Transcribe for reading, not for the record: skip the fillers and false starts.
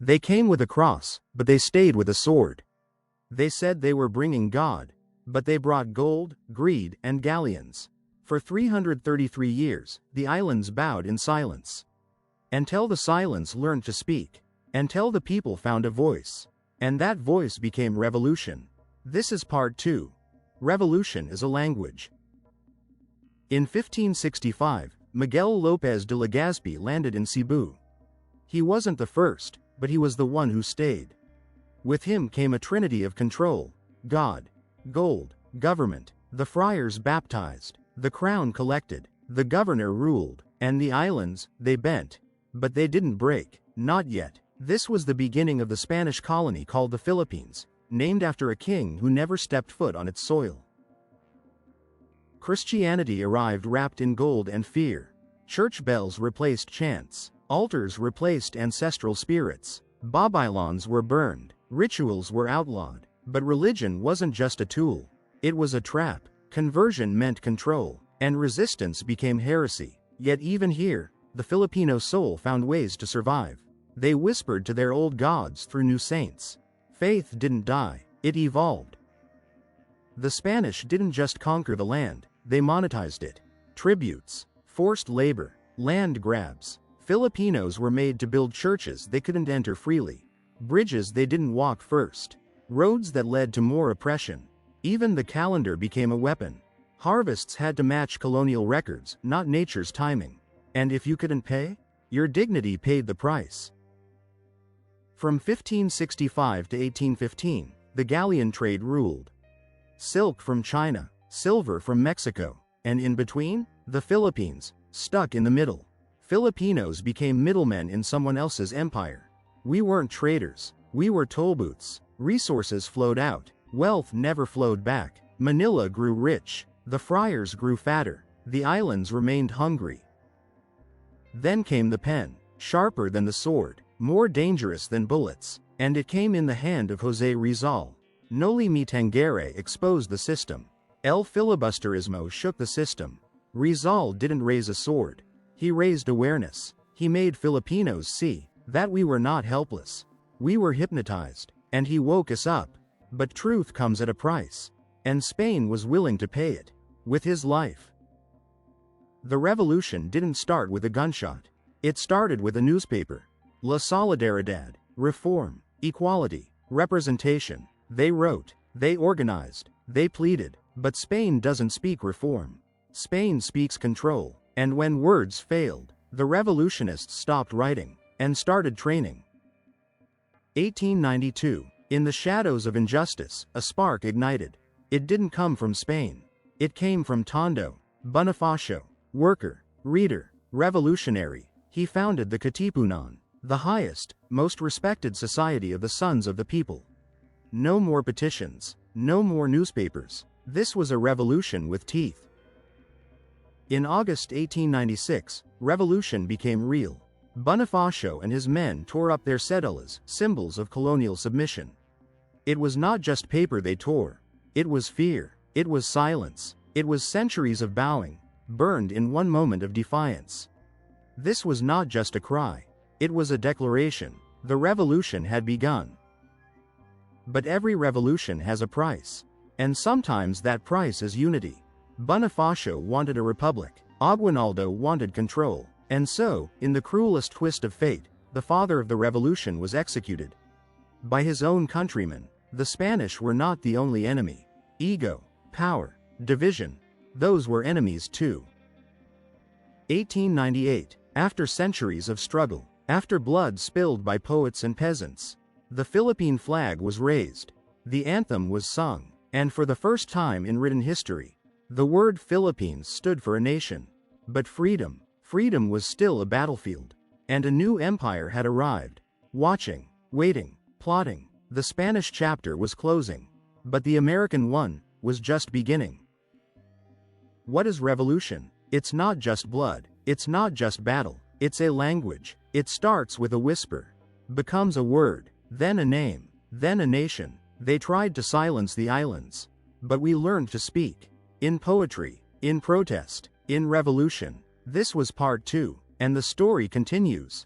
They came with a cross, but they stayed with a sword. They said they were bringing God, but they brought gold, greed, and galleons. For 333 years, the islands bowed in silence. Until the silence learned to speak. Until the people found a voice. And that voice became revolution. This is part 2. Revolution is a language. In 1565, Miguel López de Legazpi landed in Cebu. He wasn't the first, but he was the one who stayed. With him came a trinity of control: God, gold, government. The friars baptized, the crown collected, the governor ruled, and the islands, they bent. But they didn't break, not yet. This was the beginning of the Spanish colony called the Philippines, named after a king who never stepped foot on its soil. Christianity arrived wrapped in gold and fear. Church bells replaced chants, altars replaced ancestral spirits, Babylons were burned, rituals were outlawed. But religion wasn't just a tool, it was a trap. Conversion meant control, and resistance became heresy. Yet even here, the Filipino soul found ways to survive. They whispered to their old gods through new saints. Faith didn't die, it evolved. The Spanish didn't just conquer the land, they monetized it. Tributes, forced labor, land grabs. Filipinos were made to build churches they couldn't enter freely, bridges they didn't walk first, roads that led to more oppression. Even the calendar became a weapon. Harvests had to match colonial records, not nature's timing. And if you couldn't pay, your dignity paid the price. From 1565 to 1815, the Galleon Trade ruled. Silk from China, silver from Mexico, and in between, the Philippines, stuck in the middle. Filipinos became middlemen in someone else's empire. We weren't traders, we were tollbooths. Resources flowed out, wealth never flowed back. Manila grew rich, the friars grew fatter, the islands remained hungry. Then came the pen, sharper than the sword, more dangerous than bullets, and it came in the hand of José Rizal. Noli me tangere exposed the system. El filibusterismo shook the system. Rizal didn't raise a sword, he raised awareness. He made Filipinos see that we were not helpless. We were hypnotized, and he woke us up. But truth comes at a price, and Spain was willing to pay it with his life. The revolution didn't start with a gunshot. It started with a newspaper. La Solidaridad, reform, equality, representation. They wrote, they organized, they pleaded. But Spain doesn't speak reform. Spain speaks control. And when words failed, the revolutionists stopped writing and started training. 1892. In the shadows of injustice, a spark ignited. It didn't come from Spain. It came from Tondo, Bonifacio, worker, reader, revolutionary. He founded the Katipunan, the highest, most respected society of the sons of the people. No more petitions, no more newspapers. This was a revolution with teeth. In August 1896, revolution became real. Bonifacio and his men tore up their cedulas, symbols of colonial submission. It was not just paper they tore. It was fear. It was silence. It was centuries of bowing, burned in one moment of defiance. This was not just a cry. It was a declaration. The revolution had begun. But every revolution has a price. And sometimes that price is unity. Bonifacio wanted a republic. Aguinaldo wanted control. And so, in the cruelest twist of fate, the father of the revolution was executed. By his own countrymen. The Spanish were not the only enemy. Ego, power, division, those were enemies too. 1898. After centuries of struggle, after blood spilled by poets and peasants, the Philippine flag was raised. The anthem was sung. And for the first time in written history, the word Philippines stood for a nation. But freedom was still a battlefield. And a new empire had arrived. Watching, waiting, plotting. The Spanish chapter was closing. But the American one was just beginning. What is revolution? It's not just blood. It's not just battle. It's a language. It starts with a whisper, becomes a word, then a name, then a nation. They tried to silence the islands. But we learned to speak. In poetry, in protest, in revolution. This was part 2, and the story continues.